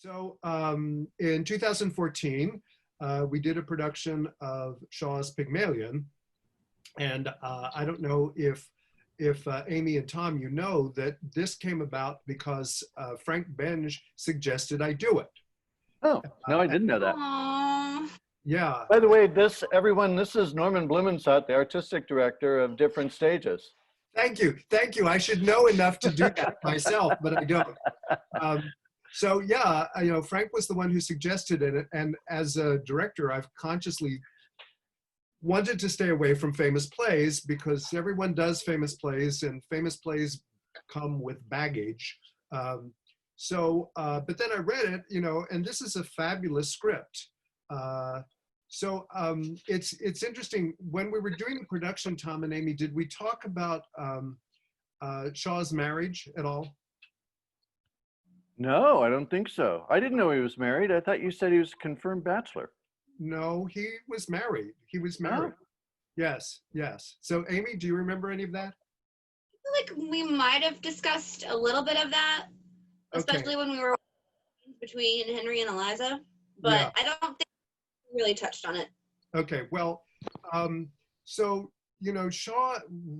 So in 2014, we did a production of Shaw's Pygmalion, and I don't know if Amy and Tom, you know that this came about because Frank Benge suggested I do it. Oh, no, I didn't know that. Aww. Yeah. By the way, this is Norman Blumensatt, the artistic director of Different Stages. Thank you. Thank you. I should know enough to do that myself, but I don't. So yeah, Frank was the one who suggested it. And as a director, I've consciously wanted to stay away from famous plays because everyone does famous plays and famous plays come with baggage. But then I read it, and this is a fabulous script. It's interesting. When we were doing the production, Tom and Amy, did we talk about Shaw's marriage at all? No, I don't think so. I didn't know he was married. I thought you said he was a confirmed bachelor. No, he was married. He was married. Oh. Yes, yes. So Amy, do you remember any of that? I feel like we might have discussed a little bit of that, especially when we were between Henry and Eliza, but yeah. I don't think we really touched on it. Okay, well, Shaw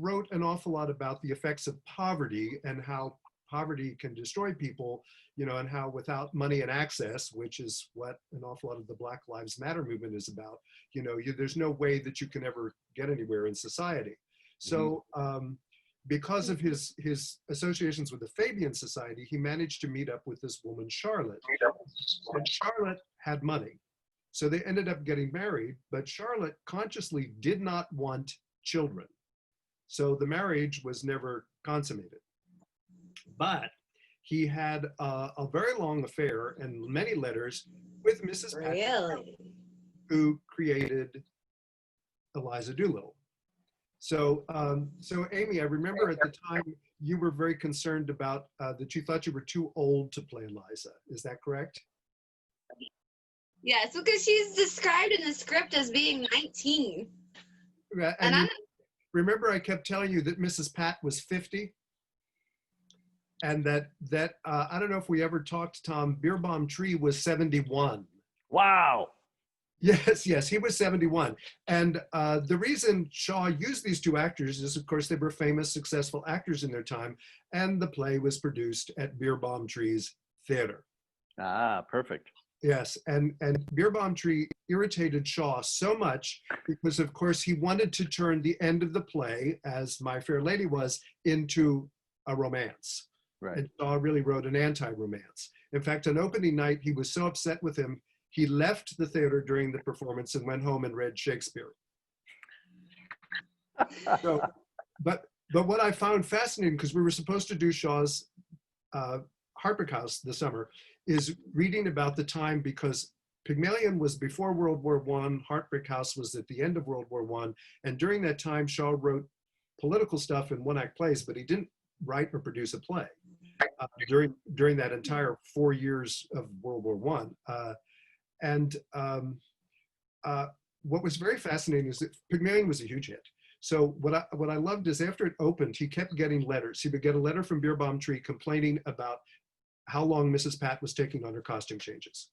wrote an awful lot about the effects of poverty and how poverty can destroy people, and how without money and access, which is what an awful lot of the Black Lives Matter movement is about, there's no way that you can ever get anywhere in society. So because of his associations with the Fabian Society, he managed to meet up with this woman, Charlotte. And Charlotte had money. So they ended up getting married, but Charlotte consciously did not want children. So the marriage was never consummated. But he had a very long affair and many letters with Mrs. Patrick, who created Eliza Doolittle. So Amy, I remember at the time you were very concerned about that you thought you were too old to play Eliza. Is that correct? Yes, because she's described in the script as being 19. And remember I kept telling you that Mrs. Pat was 50? And that I don't know if we ever talked, Tom, Beerbohm Tree was 71. Wow. Yes, he was 71. And the reason Shaw used these two actors is, of course, they were famous, successful actors in their time, and the play was produced at Beerbohm Tree's theater. Ah, perfect. Yes, and Beerbohm Tree irritated Shaw so much because, of course, he wanted to turn the end of the play, as My Fair Lady was, into a romance. Right. And Shaw really wrote an anti-romance. In fact, on opening night, he was so upset with him, he left the theater during the performance and went home and read Shakespeare. But what I found fascinating, because we were supposed to do Shaw's Hartwick House this summer, is reading about the time, because Pygmalion was before World War I, Hartwick House was at the end of World War I, and during that time, Shaw wrote political stuff in one-act plays, but he didn't write or produce a play during that entire 4 years of World War I. What was very fascinating is that Pygmalion was a huge hit. So what I loved is after it opened, he kept getting letters. He would get a letter from Beerbohm Tree complaining about how long Mrs. Pat was taking on her costume changes.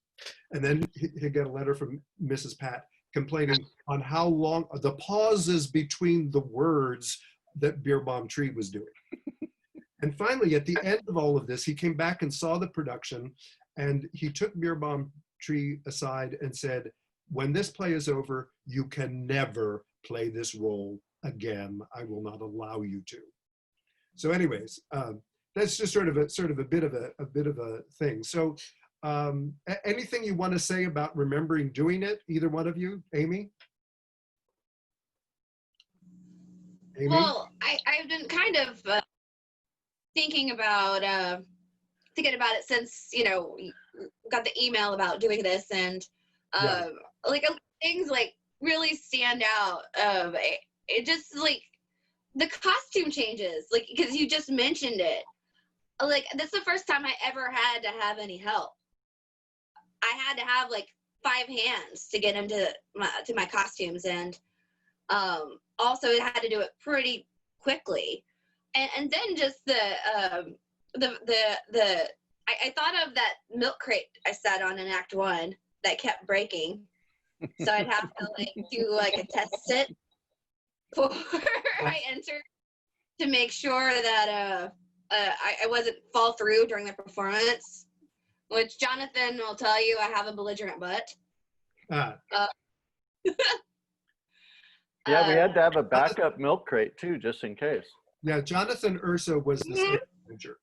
And then he'd get a letter from Mrs. Pat complaining on how long, the pauses between the words that Beerbohm Tree was doing. And finally, at the end of all of this, he came back and saw the production, and he took Beerbohm Tree aside and said, when this play is over, you can never play this role again. I will not allow you to. So anyways, that's just sort of a bit of a thing. So anything you want to say about remembering doing it, either one of you? Amy? Well, I've been kind of thinking about it since, got the email about doing this, and things like really stand out. It just like the costume changes, like, because you just mentioned it. Like, that's the first time I ever had to have any help. I had to have like 5 hands to get into my costumes, and also I had to do it pretty quickly. And then just the I thought of that milk crate I sat on in Act 1 that kept breaking. So I'd have to like do like a test sit before I entered to make sure that I wasn't fall through during the performance, which Jonathan will tell you I have a belligerent butt. Ah, Yeah, we had to have a backup milk crate too, just in case. yeah, Jonathan Urso was the stage manager.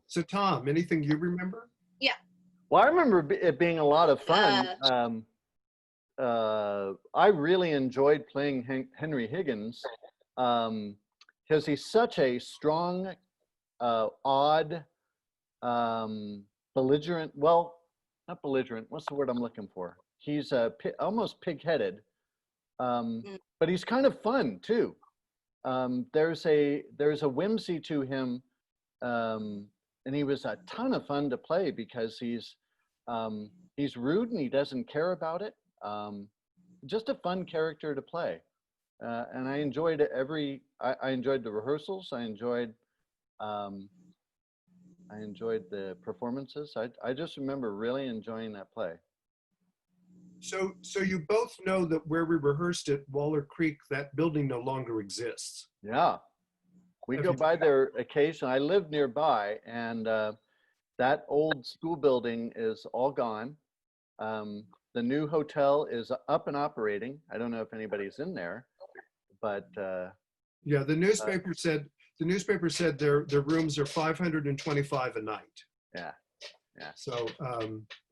So Tom, anything you remember? Well, I remember it being a lot of fun. I really enjoyed playing Henry Higgins because he's such a strong, odd, belligerent. Well, not belligerent. What's the word I'm looking for? He's almost pig-headed, but he's kind of fun too. There's a whimsy to him. And he was a ton of fun to play because he's rude and he doesn't care about it. Just a fun character to play. And I enjoyed I enjoyed the rehearsals. I enjoyed the performances. I just remember really enjoying that play. So you both know that where we rehearsed at Waller Creek, that building no longer exists. Yeah. We Have go you- by there occasionally. I live nearby, and that old school building is all gone. The new hotel is up and operating. I don't know if anybody's in there, but Yeah, the newspaper said their rooms are 525 a night. Yeah, yeah. So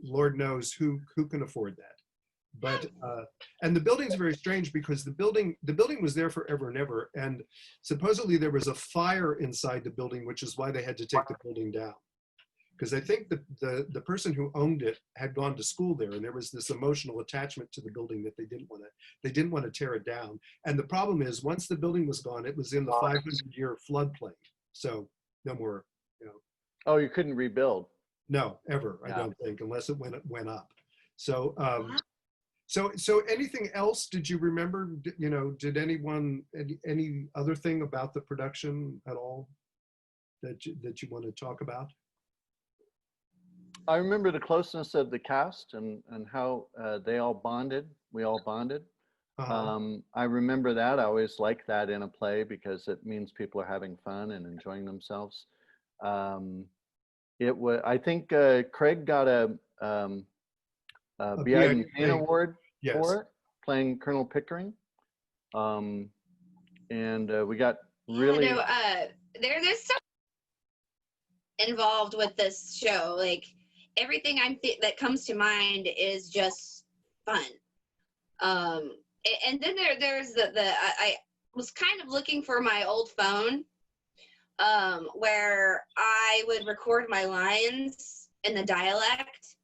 Lord knows who can afford that. But and the building's very strange because the building was there forever and ever, and supposedly there was a fire inside the building, which is why they had to take the building down. Because I think the person who owned it had gone to school there, and there was this emotional attachment to the building that they didn't want to tear it down. And the problem is, once the building was gone, it was in the 500-year floodplain, so no more, Oh, you couldn't rebuild. no, ever, I Yeah. don't think, unless it went up. So so anything else did you remember? Did anyone any other thing about the production at all that you want to talk about? I remember the closeness of the cast and how they all bonded. We all bonded. I remember that. I always like that in a play because it means people are having fun and enjoying themselves. It was. I think Craig got a B.I. Payne Award Yes. for it, playing Colonel Pickering. And we got really. There's so involved with this show. Like everything that comes to mind is just fun. And then there's I was kind of looking for my old phone, where I would record my lines in the dialect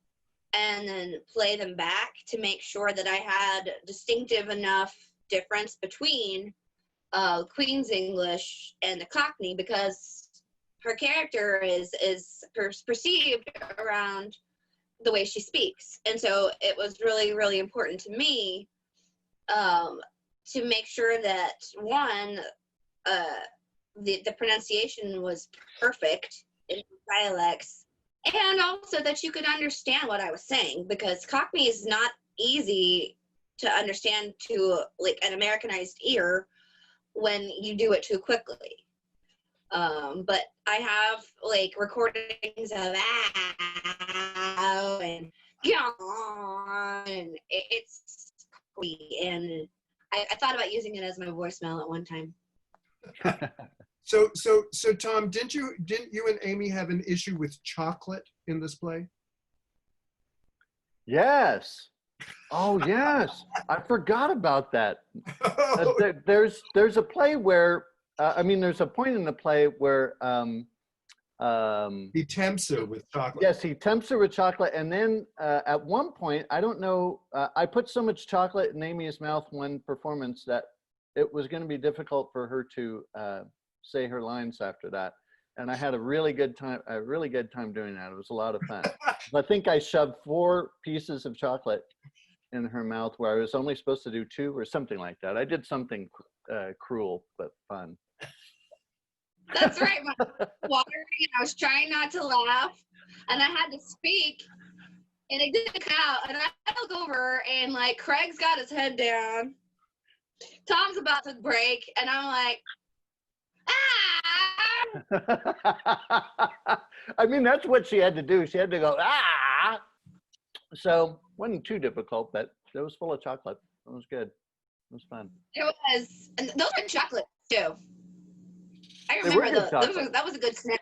and then play them back to make sure that I had distinctive enough difference between Queen's English and the Cockney, because her character is perceived around the way she speaks. And so it was really, really important to me to make sure that, one, the pronunciation was perfect in dialects, and also that you could understand what I was saying, because Cockney is not easy to understand to like an Americanized ear when you do it too quickly. But I have like recordings of ow and yawn, and it's crazy. And I thought about using it as my voicemail at one time. So Tom, didn't you and Amy have an issue with chocolate in this play? Yes. Oh yes, I forgot about that. There's a play where there's a point in the play where He tempts her with chocolate. yes, he tempts her with chocolate, and then at one point, I don't know, I put so much chocolate in Amy's mouth one performance that it was going to be difficult for her to say her lines after that. And I had a really good time doing that. It was a lot of fun. I think I shoved 4 pieces of chocolate in her mouth where I was only supposed to do 2 or something like that. I did something cruel but fun. That's right. My mouth was watering, and I was trying not to laugh, and I had to speak, and it didn't come out. And I look over, and like Craig's got his head down. Tom's about to break, and I'm like, ah! I mean, that's what she had to do. She had to go, ah. So wasn't too difficult, but it was full of chocolate. It was good. It was fun. It was, and those were chocolate too. I They were remember good those. chocolate. That was a good snack.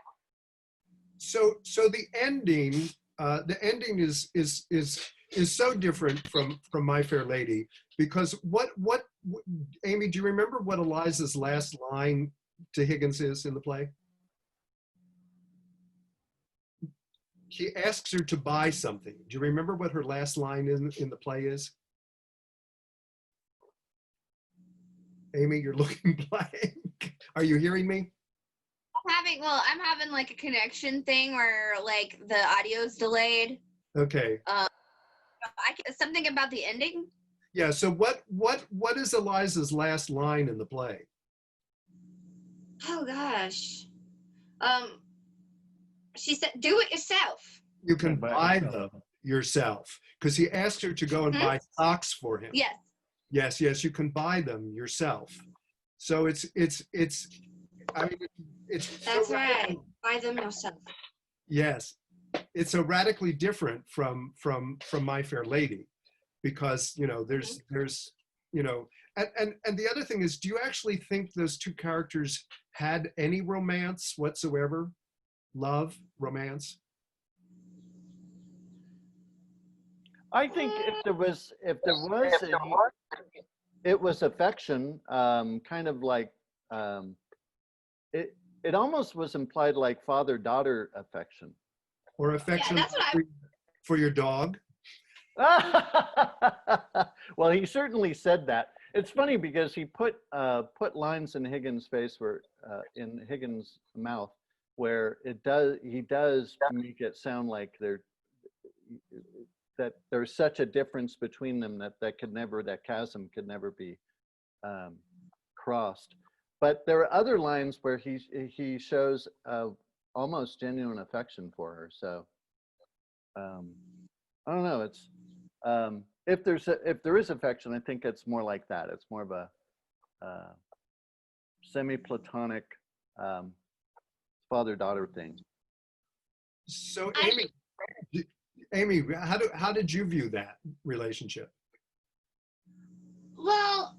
So the ending is so different from My Fair Lady, because what Amy, do you remember what Eliza's last line to Higgins is in the play? He asks her to buy something. Do you remember what her last line in the play is? Amy, you're looking blank. Are you hearing me? I'm having like a connection thing where like the audio's delayed. Okay. Something about the ending. Yeah. So what is Eliza's last line in the play? Oh gosh. She said, "Do it yourself." You can Buy it buy yourself. them yourself, because he asked her to go and buy socks for him. Yes. Yes, you can buy them yourself. So it's I mean it's That's so right. Buy them yourself. Yes, it's so radically different from My Fair Lady, because there's and the other thing is, do you actually think those two characters had any romance whatsoever? Love, romance? I think if there was, it was affection, kind of like, it almost was implied like father-daughter affection. Or affection that's what for your dog? Well, he certainly said that. It's funny because he put lines in Higgins' face, where in Higgins' mouth, where he does make it sound like that there's such a difference between them that chasm could never be crossed. But there are other lines where he shows almost genuine affection for her. So I don't know. It's if there is affection, I think it's more like that. It's more of a semi-platonic father-daughter thing. So Amy, how did you view that relationship? Well,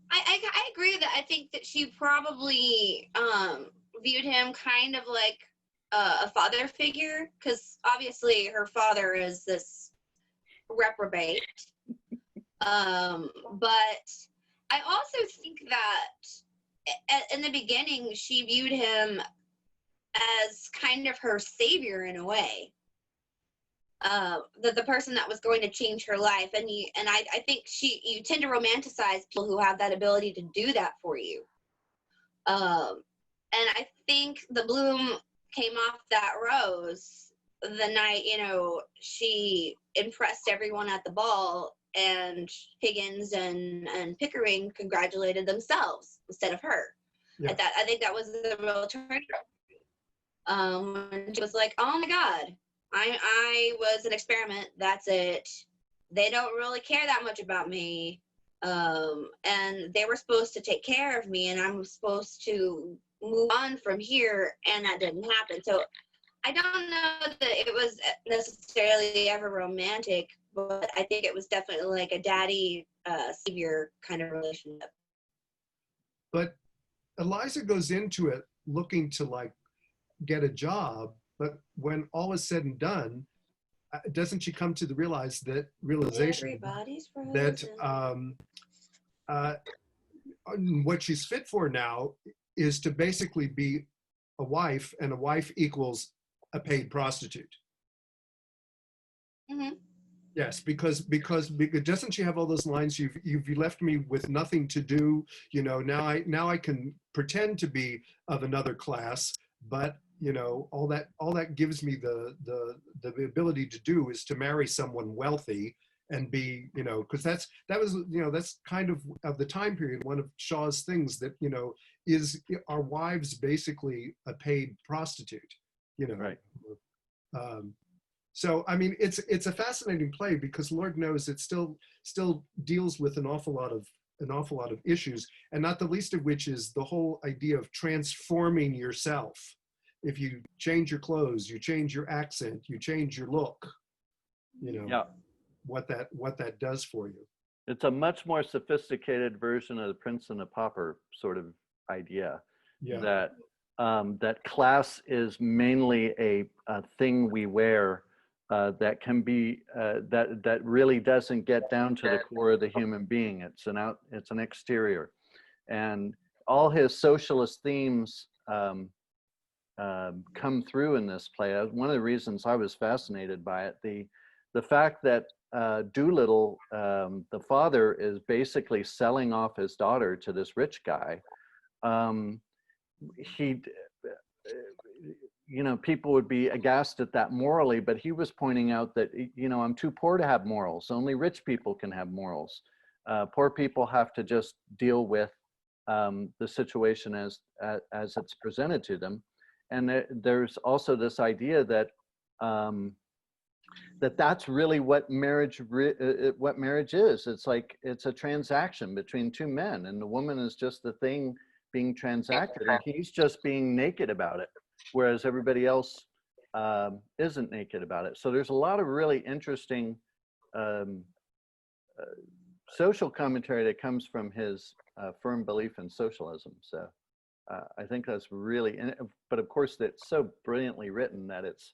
I agree that I think that she probably viewed him kind of like a father figure, because obviously her father is this reprobate. But I also think that in the beginning she viewed him as kind of her savior in a way. The person that was going to change her life, and I think you tend to romanticize people who have that ability to do that for you. And I think the bloom came off that rose the night, she impressed everyone at the ball, and Higgins and Pickering congratulated themselves instead of her. Yeah. I think that was the real turning point. When she was like, "Oh my God, I was an experiment. That's it. They don't really care that much about me. And they were supposed to take care of me, and I'm supposed to move on from here, and that didn't happen." So I don't know that it was necessarily ever romantic, but I think it was definitely like a daddy savior kind of relationship. But Eliza goes into it looking to like get a job, but when all is said and done, doesn't she come to the realization Everybody's that what she's fit for now is to basically be a wife, and a wife equals a paid prostitute? Mm-hmm. Yes, because doesn't she have all those lines? You've left me with nothing to do. Now I can pretend to be of another class, but all that gives me the ability to do is to marry someone wealthy, and be, you know, because that was, you know, that's kind of the time period. One of Shaw's things that, you know, is our wives basically a paid prostitute, you know. Right. So I mean, it's a fascinating play because Lord knows it still deals with an awful lot of issues, and not the least of which is the whole idea of transforming yourself. If you change your clothes, you change your accent, you change your look, you know, Yeah. what that does for you. It's a much more sophisticated version of the Prince and the Pauper sort of idea. Yeah. That that class is mainly a thing we wear that can be that really doesn't get down to the core of the human being. It's an exterior, and all his socialist themes come through in this play. One of the reasons I was fascinated by it, the fact that Doolittle, the father, is basically selling off his daughter to this rich guy. He, you know, people would be aghast at that morally, but he was pointing out that, you know, I'm too poor to have morals. Only rich people can have morals. Poor people have to just deal with the situation as it's presented to them. And there's also this idea that that's really what marriage is. It's like it's a transaction between two men, and the woman is just the thing being transacted, and he's just being naked about it, whereas everybody else isn't naked about it. So there's a lot of really interesting social commentary that comes from his firm belief in socialism. So I think that's really, but of course it's so brilliantly written that it's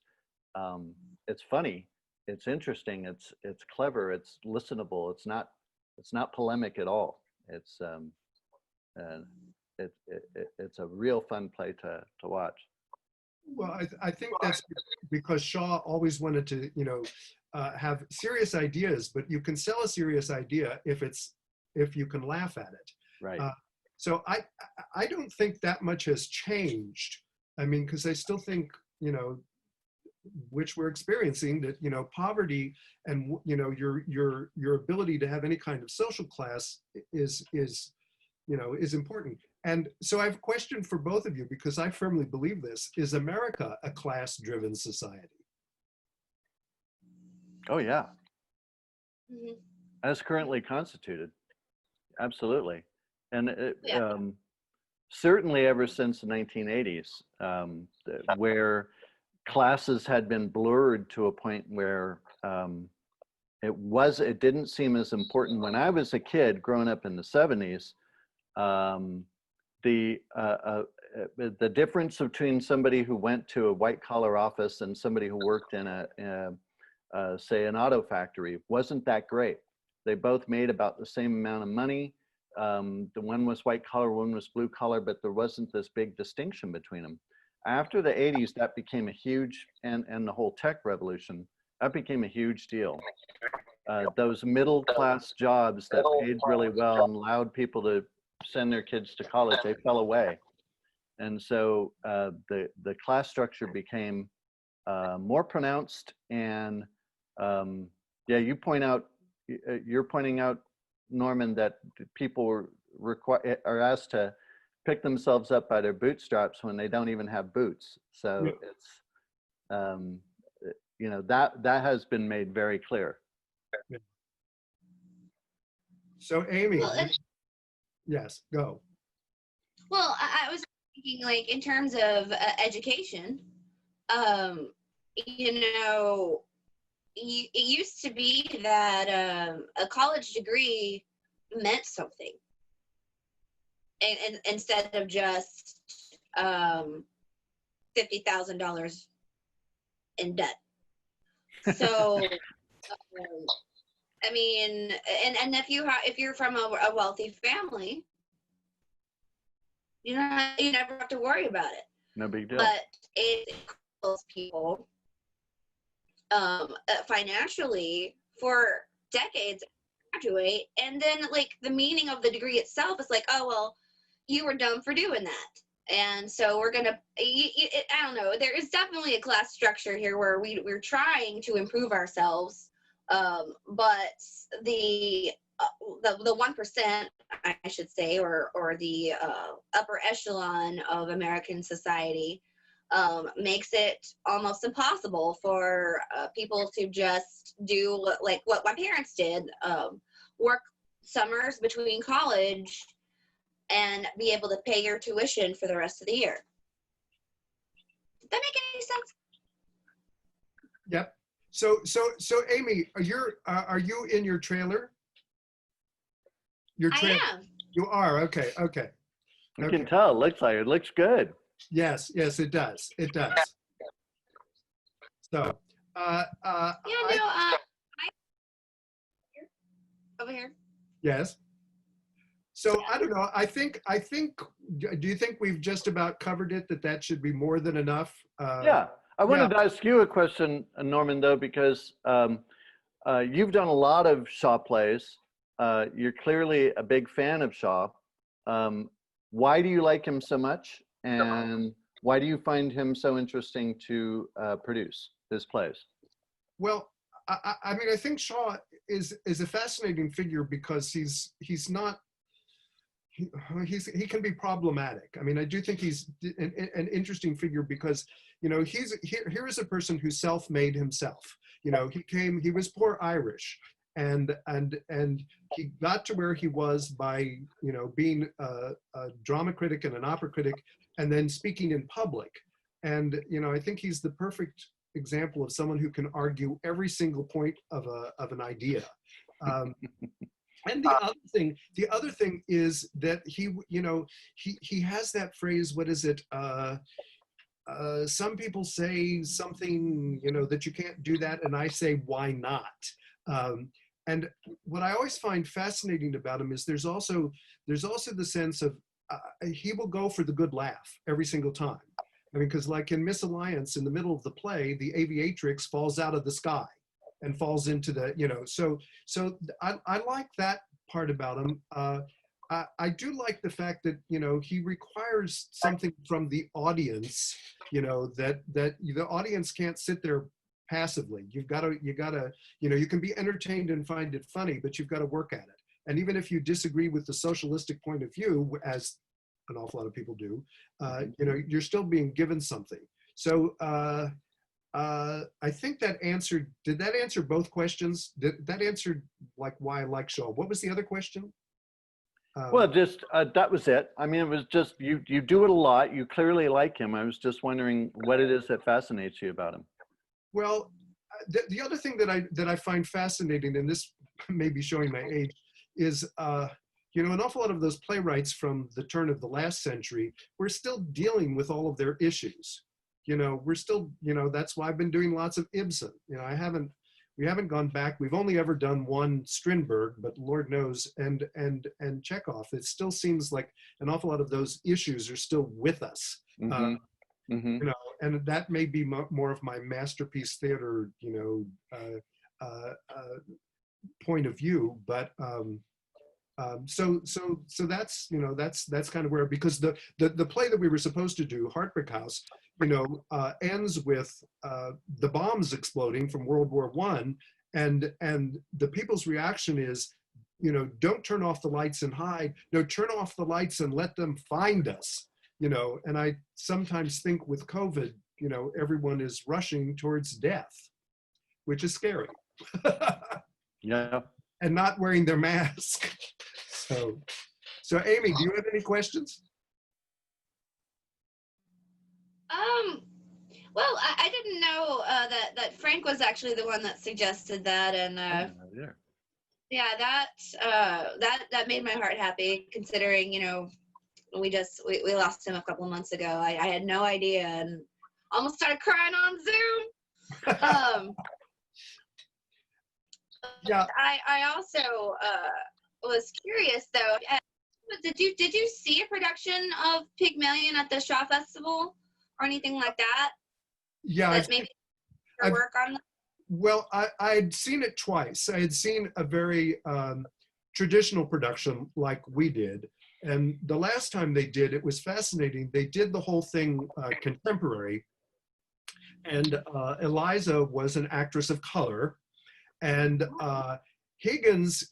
funny, it's interesting, it's clever, it's listenable, it's not polemic at all. It's a real fun play to watch. Well, I think that's because Shaw always wanted to, you know, have serious ideas, but you can sell a serious idea if you can laugh at it. Right. So I don't think that much has changed. I mean, because I still think, you know, which we're experiencing, that, you know, poverty and, you know, your ability to have any kind of social class is you know, is important. And so I have a question for both of you, because I firmly believe this. Is America a class-driven society? Oh, yeah. Mhm. As currently constituted. Absolutely. And Yeah. certainly ever since the 1980s, where classes had been blurred to a point where it didn't seem as important. When I was a kid growing up in the 70s, the difference between somebody who went to a white collar office and somebody who worked in say an auto factory wasn't that great. They both made about the same amount of money. The one was white collar, one was blue collar, but there wasn't this big distinction between them. After the 80s, that became a huge, and the whole tech revolution, that became a huge deal. Those middle class jobs that paid really well and allowed people to send their kids to college, they fell away. And so the class structure became more pronounced. And yeah, you're pointing out, Norman, that people are asked to pick themselves up by their bootstraps when they don't even have boots. So yeah. It's you know, that has been made very clear. Yeah. So Amy, Well, yes, go. Well, I was thinking, like, in terms of education, you know, it used to be that a college degree meant something, and instead of just $50,000 in debt. So, I mean, and if you're from a wealthy family, you never have to worry about it. No big deal. But it enables people financially for decades to graduate, and then, like, the meaning of the degree itself is like, oh well, you were dumb for doing that, and so we're gonna. I don't know. There is definitely a class structure here where we're trying to improve ourselves But the 1%, I should say, or the upper echelon of American society, makes it almost impossible for people to just do like what my parents did, work summers between college and be able to pay your tuition for the rest of the year. Did that make any sense? Yep. So Amy, are you in your trailer? Your trailer. I am. You are. Okay. Okay. You Okay. can tell. It looks good. Yes. Yes, it does. It does. So, Over here. yes. So I don't know. I think. Do you think we've just about covered it? That should be more than enough. Yeah. I wanted to ask you a question, Norman, though, because you've done a lot of Shaw plays. You're clearly a big fan of Shaw. Why do you like him so much? And why do you find him so interesting to produce his plays? Well, I mean, I think Shaw is a fascinating figure because he's not. He can be problematic. I mean, I do think he's an interesting figure because, you know, here is a person who self-made himself. You know, he was poor Irish, and he got to where he was by, you know, being a drama critic and an opera critic, and then speaking in public. And, you know, I think he's the perfect example of someone who can argue every single point of an idea. And the other thing is that he has that phrase, what is it? Some people say something, you know, that you can't do that, and I say, why not? And what I always find fascinating about him is there's also the sense of he will go for the good laugh every single time. I mean, because like in Misalliance, in the middle of the play, the aviatrix falls out of the sky and falls into the, you know, so I like that part about him. I do like the fact that, you know, he requires something from the audience, you know, that the audience can't sit there passively. You gotta, you know, you can be entertained and find it funny, but you've got to work at it. And even if you disagree with the socialistic point of view, as an awful lot of people do, you know, you're still being given something. So, I think that did that answer both questions? Did that answer like why I like Shaw? What was the other question? Well, just that was it. I mean, it was just you do it a lot. You clearly like him. I was just wondering what it is that fascinates you about him. Well, the other thing that I find fascinating, and this may be showing my age, is you know, an awful lot of those playwrights from the turn of the last century were still dealing with all of their issues. You know, we're still, you know, that's why I've been doing lots of Ibsen. You know, we haven't gone back. We've only ever done one Strindberg, but Lord knows, and Chekhov. It still seems like an awful lot of those issues are still with us. You know, and that may be more of my masterpiece theater, you know, point of view. But so that's, you know, that's kind of where, because the play that we were supposed to do, Heartbreak House, you know, ends with the bombs exploding from World War I, and the people's reaction is, you know, don't turn off the lights and hide. No, turn off the lights and let them find us. You know, and I sometimes think with COVID, you know, everyone is rushing towards death, which is scary. Yeah. And not wearing their mask. So Amy, do you have any questions? Well, I didn't know that Frank was actually the one that suggested that, and yeah, that made my heart happy, considering, you know, we lost him a couple of months ago. I had no idea and almost started crying on Zoom. Yeah. I also was curious though. Did you see a production of Pygmalion at the Shaw Festival or anything like that? Yeah. That maybe work on that? Well, I'd seen it twice. I had seen a very traditional production like we did. And the last time they did, it was fascinating. They did the whole thing contemporary. And Eliza was an actress of color. And Higgins'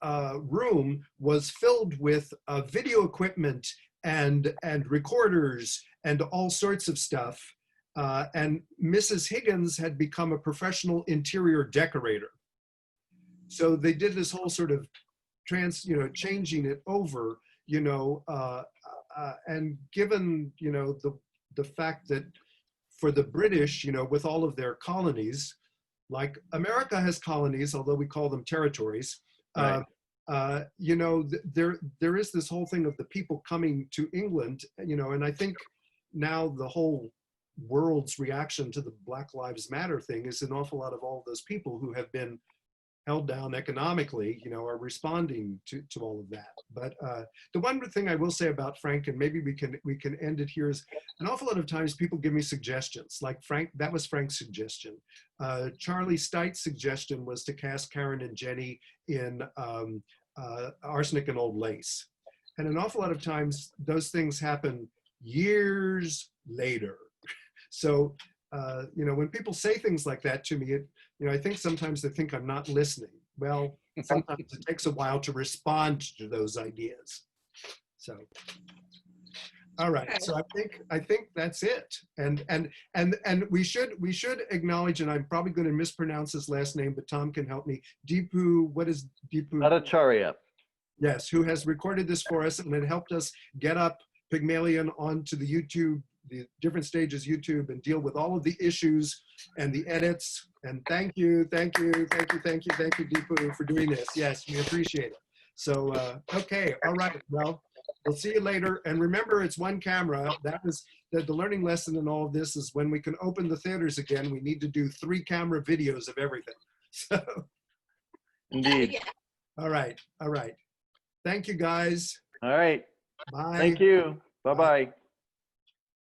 room was filled with video equipment and recorders and all sorts of stuff. And Mrs. Higgins had become a professional interior decorator. So they did this whole sort of changing it over, and given, the fact that for the British, with all of their colonies, like America has colonies, although we call them territories, Right. there is this whole thing of the people coming to England, and I think now the whole world's reaction to the Black Lives Matter thing is an awful lot of all of those people who have been held down economically, are responding to all of that. But the one thing I will say about Frank, and maybe we can end it here, is an awful lot of times people give me suggestions. Like Frank, that was Frank's suggestion. Charlie Steight's suggestion was to cast Karen and Jenny in Arsenic and Old Lace. And an awful lot of times those things happen years later. So, when people say things like that to me, I think sometimes they think I'm not listening. Well, sometimes it takes a while to respond to those ideas. So, all right. Okay. So I think that's it. And we should acknowledge, and I'm probably going to mispronounce his last name, but Tom can help me. Deepu, what is Deepu? Bhattacharya. Yes, who has recorded this for us, and it helped us get up Pygmalion onto the YouTube, the different stages YouTube, and deal with all of the issues and the edits. And thank you, Deepu, for doing this. Yes, we appreciate it. So, okay, all right. Well, we'll see you later. And remember, it's one camera. That was the learning lesson in all of this is when we can open the theaters again, we need to do 3 camera videos of everything. So, Indeed. Yeah. all right. Thank you, guys. All right. Bye. Thank you. Bye-bye.